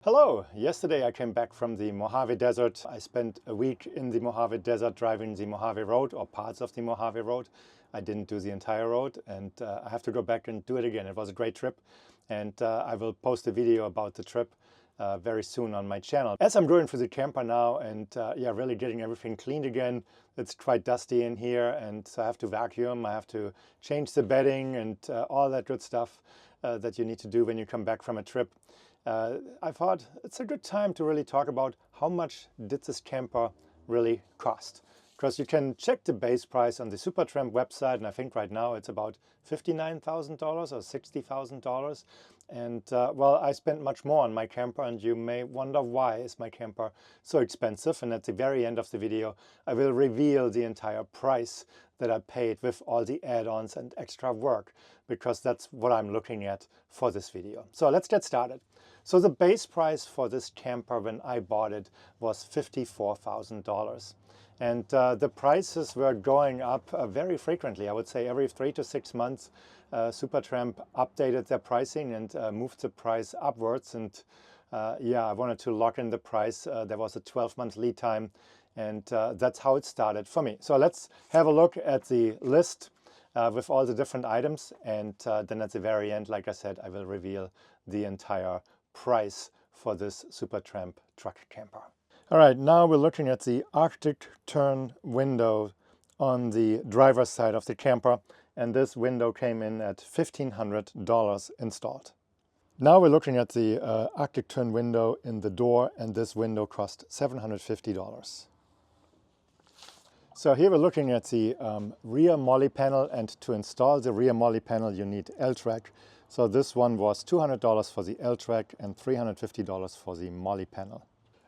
Hello! Yesterday I came back from the Mojave Desert. I spent a week in the Mojave Desert driving the Mojave Road or parts of the Mojave Road. I didn't do the entire road and I have to go back and do it again. It was a great trip and I will post a video about the trip very soon on my channel. As I'm going through the camper now and yeah, really getting everything cleaned again. It's quite dusty in here and so I have to vacuum, I have to change the bedding and all that good stuff that you need to do when you come back from a trip. I thought it's a good time to really talk about how much did this camper really cost. Because you can check the base price on the Supertramp website, and I think right now it's about $59,000 or $60,000. And well, I spent much more on my camper, and you may wonder why is my camper so expensive. And at the very end of the video, I will reveal the entire price that I paid with all the add-ons and extra work, because that's what I'm looking at for this video. So let's get started. So the base price for this camper when I bought it was $54,000. And the prices were going up very frequently. I would say every 3 to 6 months, Supertramp updated their pricing and moved the price upwards. And yeah, I wanted to lock in the price. There was a 12-month lead time, and that's how it started for me. So let's have a look at the list with all the different items. And then at the very end, like I said, I will reveal the entire price for this Supertramp Truck camper. All right, now we're looking at the Arctic turn window on the driver's side of the camper, and this window came in at $1,500 installed. Now we're looking at the Arctic turn window in the door, and this window cost $750. So here we're looking at the rear molly panel, and to install the rear molly panel you need L-track. So this one was $200 for the L-track and $350 for the molly panel.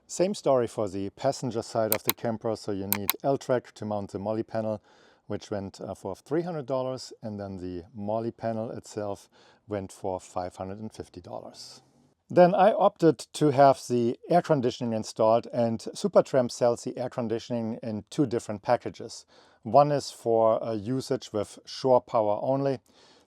Same story for the passenger side of the camper. So you need L-track to mount the molly panel, which went for $300, and then the molly panel itself went for $550. Then I opted to have the air conditioning installed, and Supertramp sells the air conditioning in 2 different packages. One is for usage with shore power only.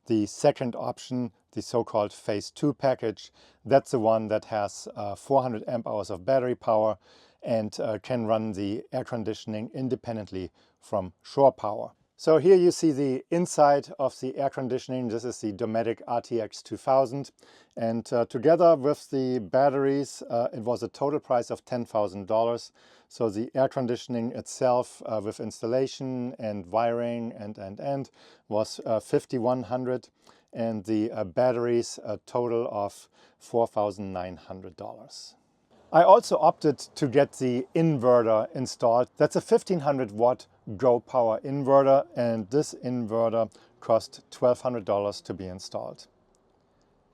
The second option, the so-called phase 2 package, that's the one that has 400 amp hours of battery power and can run the air conditioning independently from shore power. So here you see the inside of the air conditioning. This is the Dometic RTX 2000, and together with the batteries it was a total price of $10,000. So the air conditioning itself with installation and wiring and was $5,100, and the batteries a total of $4,900. I also opted to get the inverter installed. That's a 1500 watt Go Power inverter, and this inverter cost $1,200 to be installed.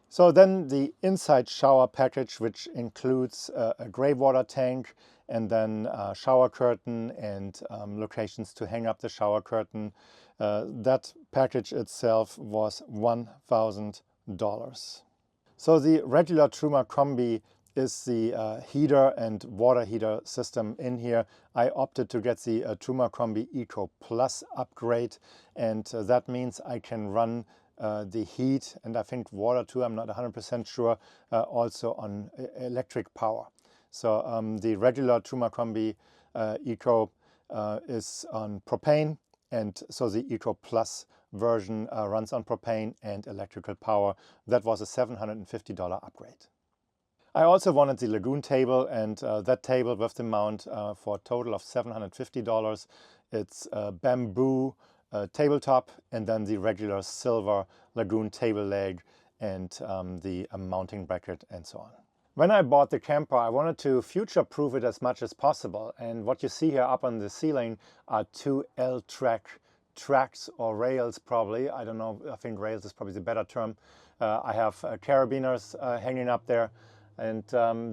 So then the inside shower package, which includes a gray water tank and then a shower curtain and locations to hang up the shower curtain, that package itself was $1,000. So the regular Truma Combi is the heater and water heater system in here. I opted to get the Truma Combi Eco Plus upgrade, and that means I can run the heat and I think water too, I'm not 100% sure, also on electric power. So the regular Truma Combi Eco is on propane, and so the Eco Plus version runs on propane and electrical power. That was a $750 upgrade. I also wanted the Lagoon table, and that table with the mount for a total of $750. It's a bamboo tabletop, and then the regular silver Lagoon table leg, and the mounting bracket and so on. When I bought the camper, I wanted to future-proof it as much as possible, and what you see here up on the ceiling are 2 L-track tracks or rails probably. I don't know, I think rails is probably the better term. I have carabiners hanging up there. And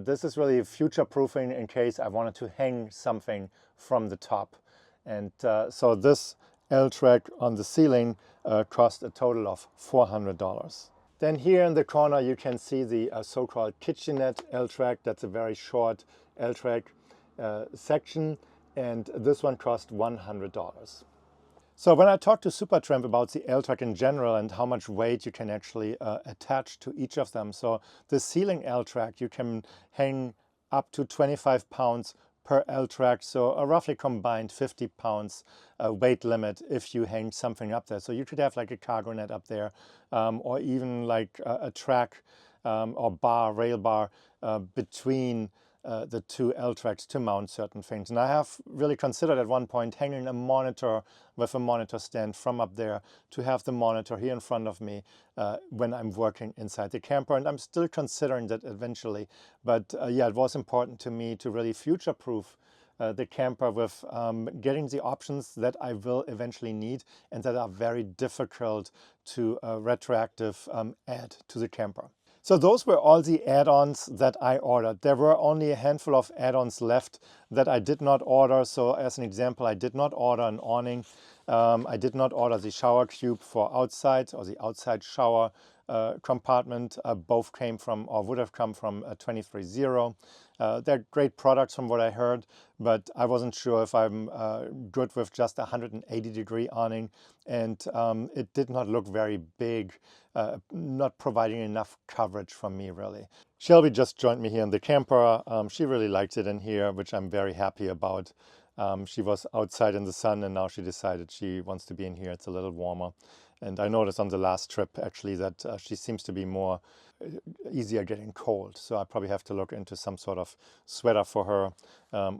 this is really future-proofing in case I wanted to hang something from the top. And so this L-track on the ceiling cost a total of $400. Then here in the corner you can see the so-called kitchenette L-track. That's a very short L-track section, and this one cost $100. So when I talked to Supertramp about the L-Truck in general and how much weight you can actually attach to each of them, so the ceiling L-Truck, you can hang up to 25 pounds per L-Truck, so a roughly combined 50 pounds weight limit if you hang something up there. So you could have like a cargo net up there, or even like a track or bar, rail bar between the two L-Trucks to mount certain things. And I have really considered at one point hanging a monitor with a monitor stand from up there to have the monitor here in front of me when I'm working inside the camper. And I'm still considering that eventually. But yeah, it was important to me to really future-proof the camper with getting the options that I will eventually need and that are very difficult to retroactive add to the camper. So those were all the add-ons that I ordered. There were only a handful of add-ons left that I did not order. So as an example, I did not order an awning. I did not order the shower cube for outside or the outside shower compartment. Both came from or would have come from 230. They're great products from what I heard, but I wasn't sure if I'm good with just a 180-degree awning, and it did not look very big, not providing enough coverage for me really. Shelby just joined me here in the camper. She really liked it in here, which I'm very happy about. She was outside in the sun and now she decided she wants to be in here. It's a little warmer. And I noticed on the last trip actually that she seems to be more easier getting cold. So I probably have to look into some sort of sweater for her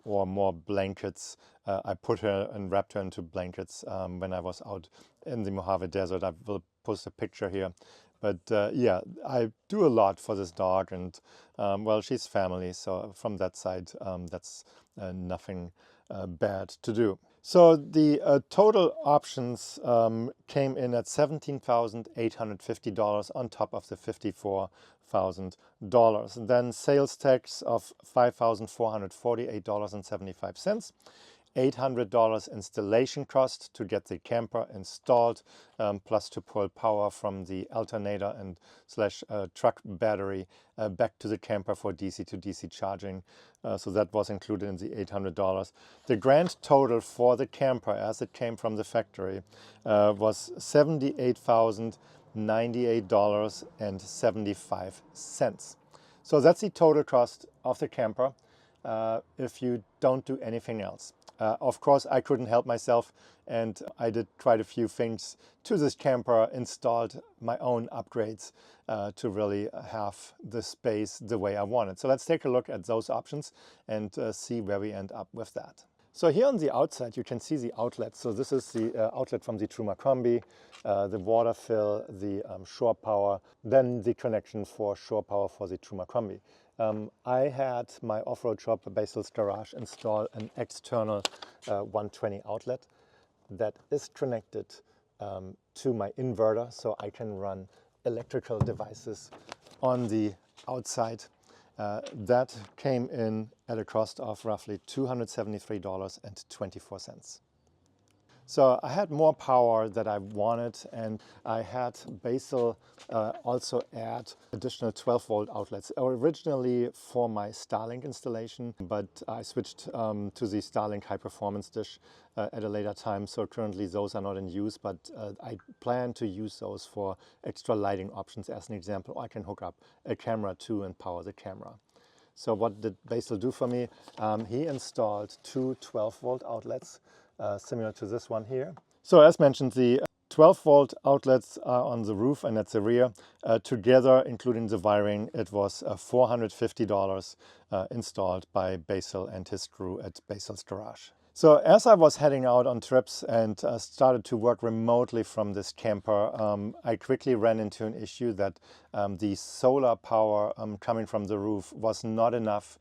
or more blankets. I put her and wrapped her into blankets when I was out in the Mojave Desert. I will post a picture here. But yeah, I do a lot for this dog, and well, she's family. So from that side, that's nothing bad to do. So the total options came in at $17,850 on top of the $54,000. And then sales tax of $5,448.75. $800 installation cost to get the camper installed, plus to pull power from the alternator and / truck battery back to the camper for DC to DC charging. So that was included in the $800. The grand total for the camper as it came from the factory was $78,098.75. So that's the total cost of the camper if you don't do anything else. Of course, I couldn't help myself, and I did quite a few things to this camper, installed my own upgrades to really have the space the way I wanted. So let's take a look at those options and see where we end up with that. So here on the outside, you can see the outlet. So this is the outlet from the Truma Combi, the water fill, the shore power, then the connection for shore power for the Truma Combi. I had my off-road shop, Basil's Garage, install an external 120 outlet that is connected to my inverter, so I can run electrical devices on the outside. That came in at a cost of roughly $273.24. So I had more power that I wanted, and I had Basil also add additional 12-volt outlets, originally for my Starlink installation, but I switched to the Starlink high performance dish at a later time. So currently those are not in use, but I plan to use those for extra lighting options. As an example, I can hook up a camera too and power the camera. So what did Basil do for me? He installed two 12-volt outlets, similar to this one here. So as mentioned, the 12-volt outlets are on the roof and at the rear. Together, including the wiring, it was $450 installed by Basil and his crew at Basil's Garage. So as I was heading out on trips and started to work remotely from this camper, I quickly ran into an issue that the solar power coming from the roof was not enough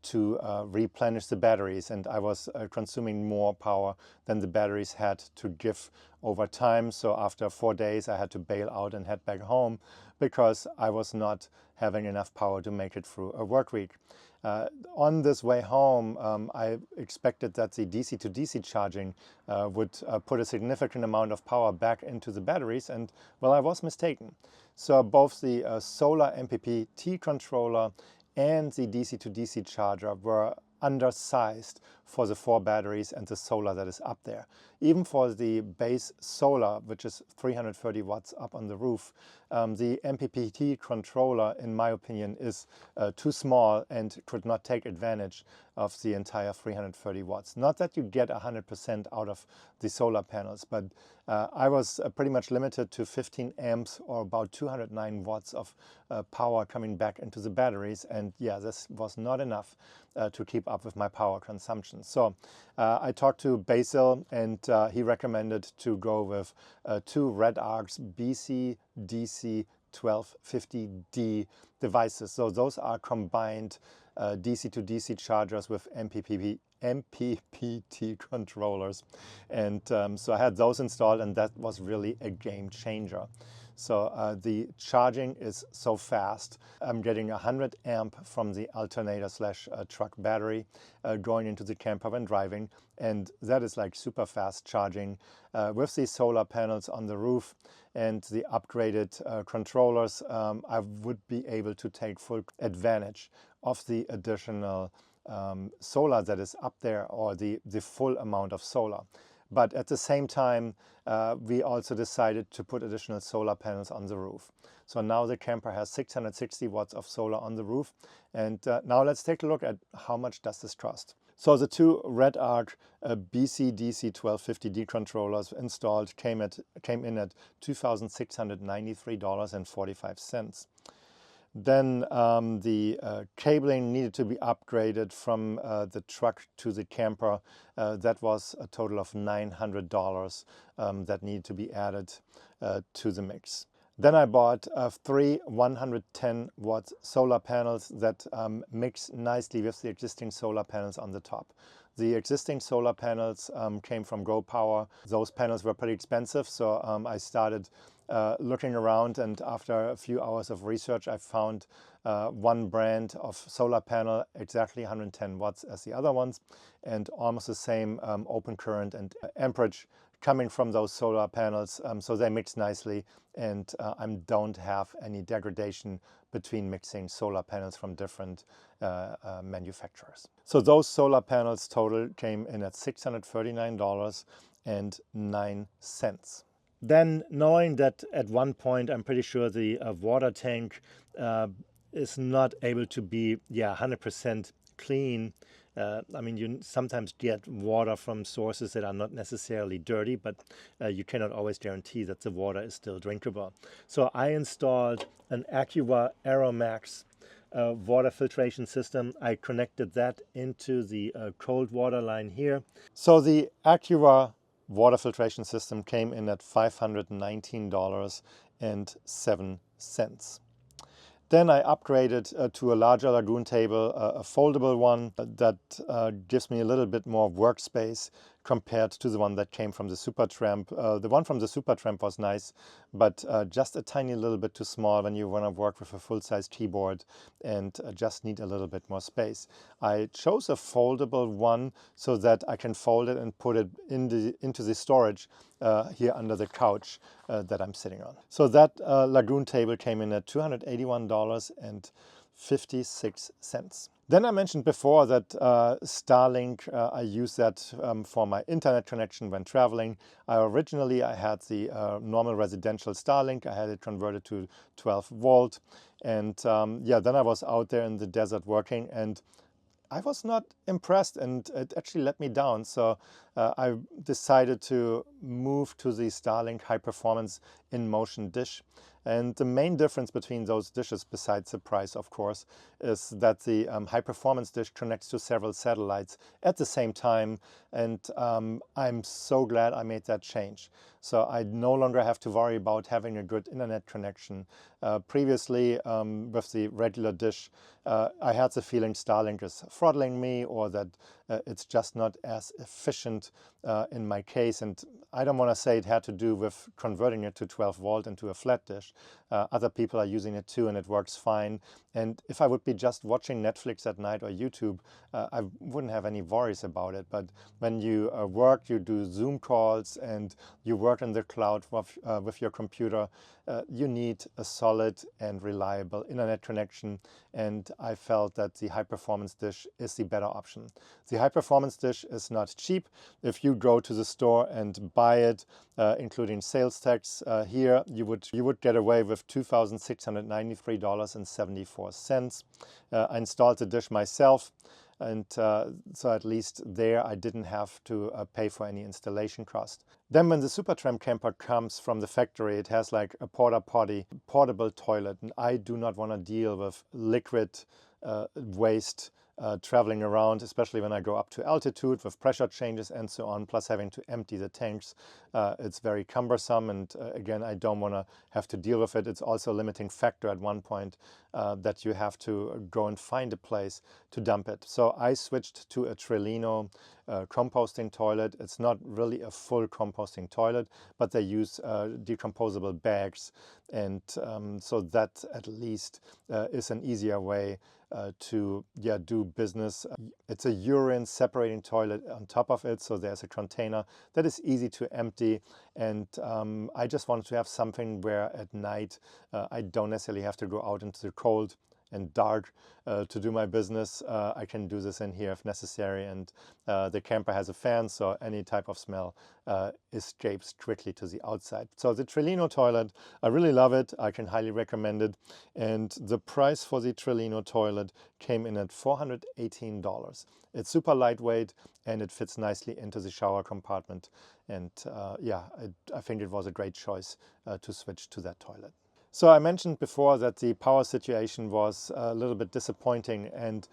to replenish the batteries, and I was consuming more power than the batteries had to give over time. So after 4 days I had to bail out and head back home because I was not having enough power to make it through a work week. On this way home, I expected that the DC to DC charging would put a significant amount of power back into the batteries, and well, I was mistaken. So both the solar MPPT controller and the DC to DC charger were undersized for the 4 batteries and the solar that is up there. Even for the base solar, which is 330 watts up on the roof, the MPPT controller, in my opinion, is too small and could not take advantage of the entire 330 watts. Not that you get 100% out of the solar panels, but I was pretty much limited to 15 amps or about 209 watts of power coming back into the batteries, and yeah, this was not enough to keep up with my power consumption. So I talked to Basil, and he recommended to go with 2 Red Arcs BC DC 1250D devices. So those are combined DC to DC chargers with MPPT controllers, and so I had those installed, and that was really a game changer. So the charging is so fast. I'm getting 100 amp from the alternator slash truck battery going into the camper when driving, and that is like super fast charging. With the solar panels on the roof and the upgraded controllers, I would be able to take full advantage of the additional solar that is up there, or the full amount of solar. But at the same time, we also decided to put additional solar panels on the roof. So now the camper has 660 watts of solar on the roof. And now let's take a look at how much does this cost. So the 2 Red Arc BC DC 1250D controllers installed came in at $2,693.45. Then the cabling needed to be upgraded from the truck to the camper. That was a total of $900 that needed to be added to the mix. Then I bought 3 110 watt solar panels that mix nicely with the existing solar panels on the top. The existing solar panels came from Go Power. Those panels were pretty expensive, so I started looking around, and after a few hours of research, I found one brand of solar panel exactly 110 watts as the other ones, and almost the same open current and amperage coming from those solar panels, so they mix nicely, and I don't have any degradation between mixing solar panels from different manufacturers. So those solar panels total came in at $639.09. Then, knowing that at one point I'm pretty sure the water tank is not able to be 100% clean. I mean, you sometimes get water from sources that are not necessarily dirty, but you cannot always guarantee that the water is still drinkable. So I installed an Acura Aeromax water filtration system. I connected that into the cold water line here. So the Acura water filtration system came in at $519.07. Then I upgraded to a larger lagoon table, a foldable one that gives me a little bit more workspace compared to the one that came from the Supertramp. The one from the Supertramp was nice, but just a tiny little bit too small when you want to work with a full-size keyboard and just need a little bit more space. I chose a foldable one so that I can fold it and put it into the storage here under the couch that I'm sitting on. So that lagoon table came in at $281.56. Then I mentioned before that Starlink, I use that for my internet connection when traveling. Originally I had the normal residential Starlink. I had it converted to 12 volt. And then I was out there in the desert working, and I was not impressed, and it actually let me down. So I decided to move to the Starlink high performance in motion dish. And the main difference between those dishes, besides the price of course, is that the high performance dish connects to several satellites at the same time. And I'm so glad I made that change. So I no longer have to worry about having a good internet connection. Previously, with the regular dish, I had the feeling Starlink is throttling me, or that it's just not as efficient in my case. And I don't want to say it had to do with converting it to 12 volt into a flat dish. Other people are using it too, and it works fine. And if I would be just watching Netflix at night or YouTube, I wouldn't have any worries about it. But when you work, you do Zoom calls, and you work in the cloud with your computer, you need a solid and reliable internet connection, and I felt that the high-performance dish is the better option. The high-performance dish is not cheap. If you go to the store and buy it, including sales tax, here you would get away with $2,693.74. I installed the dish myself, and so at least there I didn't have to pay for any installation cost. Then when the Supertramp camper comes from the factory, it has like a porta potty portable toilet, and I do not want to deal with liquid waste traveling around, especially when I go up to altitude with pressure changes and so on, plus having to empty the tanks. It's very cumbersome, and again, I don't want to have to deal with it. It's also a limiting factor at one point that you have to go and find a place to dump it. So I switched to a Trellino composting toilet. It's not really a full composting toilet, but they use decomposable bags, and so that at least is an easier way to do business. It's a urine separating toilet on top of it, so there's a container that is easy to empty, and I just wanted to have something where at night I don't necessarily have to go out into the cold and dark to do my business. I can do this in here if necessary, and the camper has a fan, so any type of smell escapes quickly to the outside. So the Trellino toilet, I really love it. I can highly recommend it, and the price for the Trellino toilet came in at $418. It's super lightweight and it fits nicely into the shower compartment, and I think it was a great choice to switch to that toilet. So I mentioned before that the power situation was a little bit disappointing, and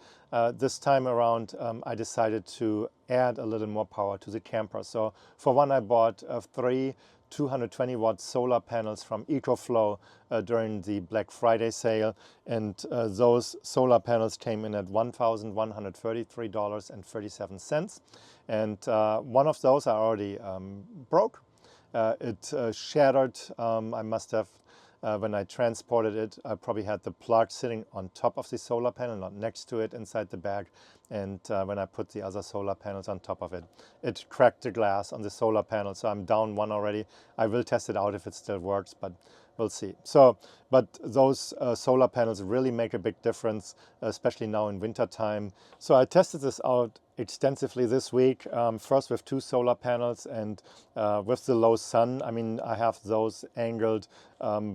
this time around I decided to add a little more power to the camper. So for one, I bought 3 220 watt solar panels from EcoFlow during the Black Friday sale, and those solar panels came in at $1,133.37, and one of those I already broke. It shattered. I must have when I transported it, I probably had the plug sitting on top of the solar panel, not next to it inside the bag. And when I put the other solar panels on top of it, it cracked the glass on the solar panel. So I'm down one already. I will test it out if it still works, but we'll see. So, but those solar panels really make a big difference, especially now in winter time. So I tested this out extensively this week, first with 2 solar panels, and with the low sun. I mean, I have those angled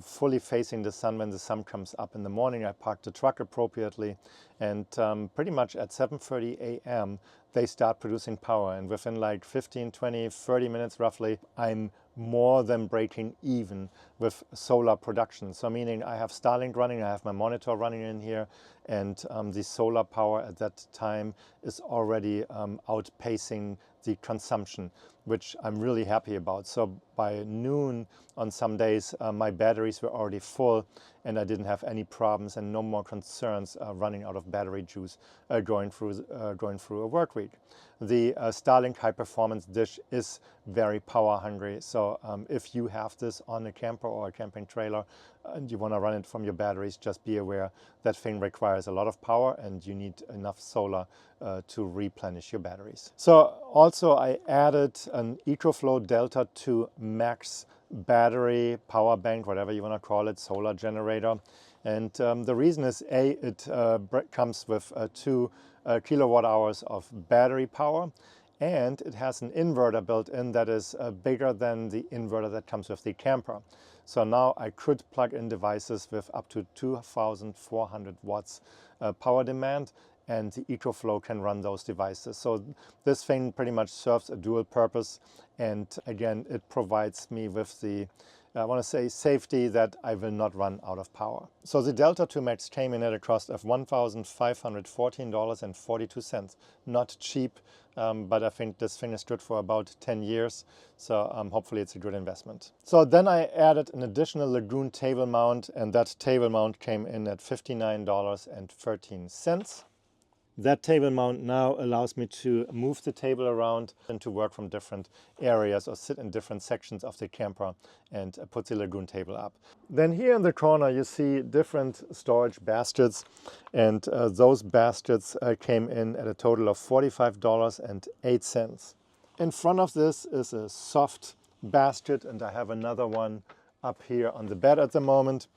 fully facing the sun when the sun comes up in the morning. I parked the truck appropriately, and pretty much at 7:30 a.m. they start producing power, and within like 15, 20, 30 minutes roughly, I'm more than breaking even with solar production. So meaning I have Starlink running, I have my monitor running in here, and the solar power at that time is already outpacing the consumption, which I'm really happy about. So by noon on some days, my batteries were already full, and I didn't have any problems and no more concerns running out of battery juice going through a work week. The Starlink high performance dish is very power hungry. So if you have this on a camper or a camping trailer and you want to run it from your batteries, just be aware that thing requires a lot of power and you need enough solar to replenish your batteries. So also I added an EcoFlow Delta 2 Max battery, power bank, whatever you want to call it, solar generator. And the reason is it comes with 2 kilowatt hours of battery power, and it has an inverter built in that is bigger than the inverter that comes with the camper. So now I could plug in devices with up to 2,400 watts power demand, and the EcoFlow can run those devices. So this thing pretty much serves a dual purpose, and again, it provides me with the I want to say safety that I will not run out of power. So the Delta 2 Max came in at a cost of $1,514.42. Not cheap, but I think this thing is good for about 10 years. So hopefully it's a good investment. So then I added an additional Lagoon table mount, and that table mount came in at $59.13. That table mount now allows me to move the table around and to work from different areas or sit in different sections of the camper and put the Lagoon table up. Then here in the corner you see different storage baskets, and those baskets came in at a total of $45.08. In front of this is a soft basket, and I have another one up here on the bed at the moment.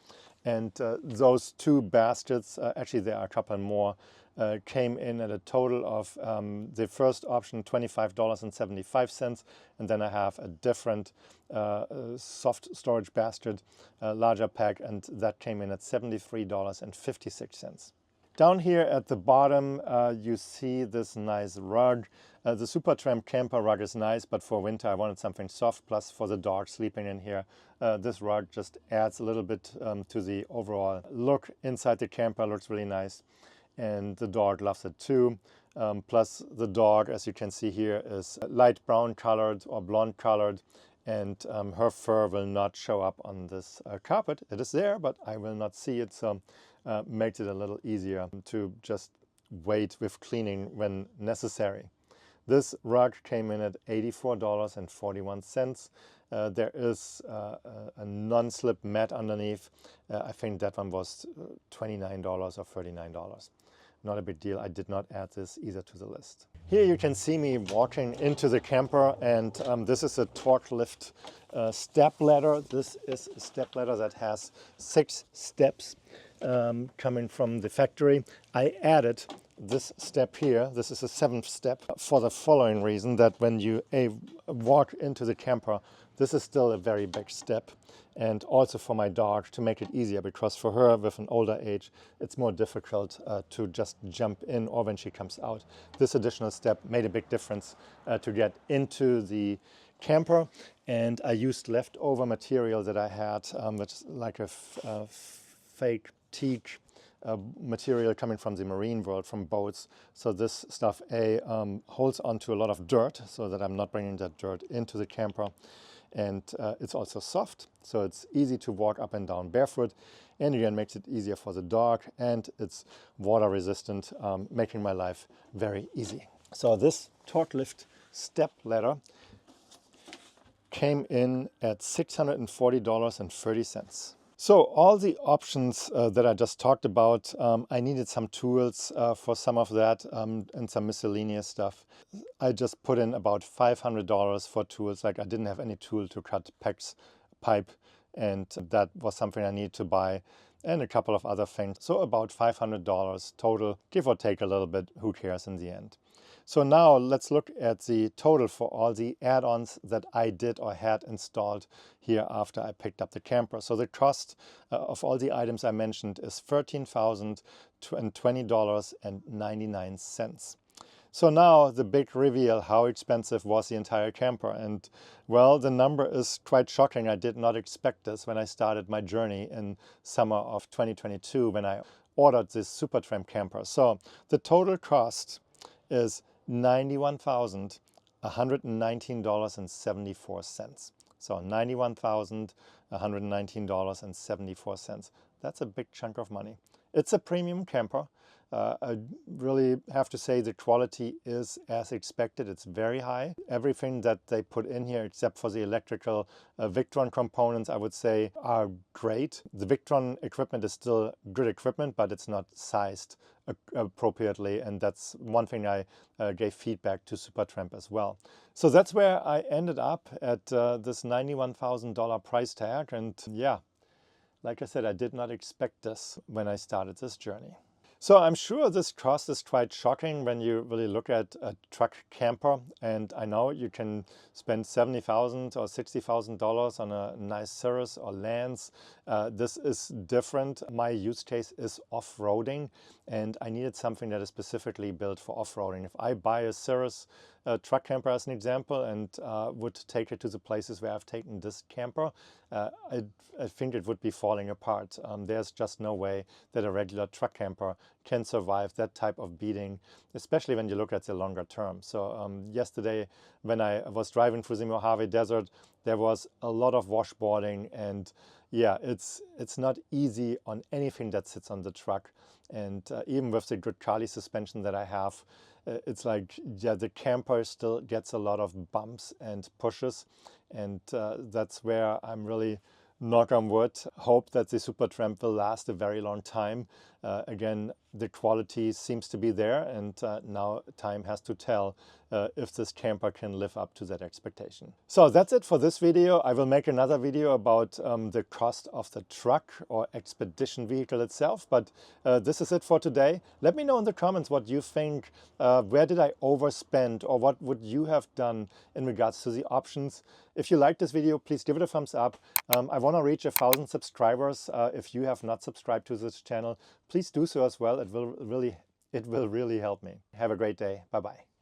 And those two baskets, actually there are a couple more, came in at a total of the first option $25.75, and then I have a different soft storage basket, larger pack, and that came in at $73.56. Down here at the bottom you see this nice rug. The Supertramp Camper rug is nice, but for winter I wanted something soft, plus for the dog sleeping in here, this rug just adds a little bit to the overall look inside the camper. Looks really nice, and the dog loves it too. Plus the dog, as you can see here, is light brown colored or blonde colored, and her fur will not show up on this carpet. It is there, but I will not see it, so makes it a little easier to just wait with cleaning when necessary. This rug came in at $84.41. There is a non-slip mat underneath. I think that one was $29 or $39. Not a big deal. I did not add this either to the list. Here you can see me walking into the camper, and this is a torque lift step ladder. This is a step ladder that has 6 steps coming from the factory. I added this step here. This is a 7th step for the following reason, that when you walk into the camper, this is still a very big step, and also for my dog to make it easier, because for her with an older age it's more difficult to just jump in, or when she comes out. This additional step made a big difference to get into the camper, and I used leftover material that I had, which is like a fake teak material coming from the marine world, from boats. So this stuff holds onto a lot of dirt, so that I'm not bringing that dirt into the camper. And it's also soft, so it's easy to walk up and down barefoot, and again makes it easier for the dog, and it's water resistant, making my life very easy. So this torque lift step ladder came in at $640.30. So all the options that I just talked about, I needed some tools for some of that, and some miscellaneous stuff. I just put in about $500 for tools. Like, I didn't have any tool to cut PEX pipe, and that was something I needed to buy, and a couple of other things. So about $500 total, give or take a little bit, who cares in the end. So now let's look at the total for all the add-ons that I did or had installed here after I picked up the camper. So the cost of all the items I mentioned is $13,020.99. So now the big reveal, how expensive was the entire camper? And well, the number is quite shocking. I did not expect this when I started my journey in summer of 2022, when I ordered this Supertramp camper. So the total cost is $91,119.74. So $91,119.74. That's a big chunk of money. It's a premium camper. I really have to say the quality is as expected. It's very high. Everything that they put in here, except for the electrical Victron components, I would say are great. The Victron equipment is still good equipment, but it's not sized appropriately, and that's one thing I gave feedback to Supertramp as well. So that's where I ended up at this $91,000 price tag, and yeah, like I said, I did not expect this when I started this journey. So I'm sure this cost is quite shocking when you really look at a truck camper, and I know you can spend $70,000 or $60,000 on a nice Cirrus or Lance. This is different. My use case is off-roading, and I needed something that is specifically built for off-roading. If I buy a Cirrus truck camper as an example, and would take it to the places where I've taken this camper, I think it would be falling apart. There's just no way that a regular truck camper can survive that type of beating, especially when you look at the longer term. So yesterday, when I was driving through the Mojave Desert, there was a lot of washboarding, and yeah, it's not easy on anything that sits on the truck. And even with the good Kali suspension that I have, it's like, yeah, the camper still gets a lot of bumps and pushes, and that's where I'm really, knock on wood, hope that the Supertramp will last a very long time. Again, the quality seems to be there, and now time has to tell if this camper can live up to that expectation. So that's it for this video. I will make another video about the cost of the truck or expedition vehicle itself, but this is it for today. Let me know in the comments what you think. Where did I overspend, or what would you have done in regards to the options? If you like this video, please give it a thumbs up. I want to reach 1,000 subscribers. If you have not subscribed to this channel, please do so as well. It will really help me. Have a great day. Bye-bye.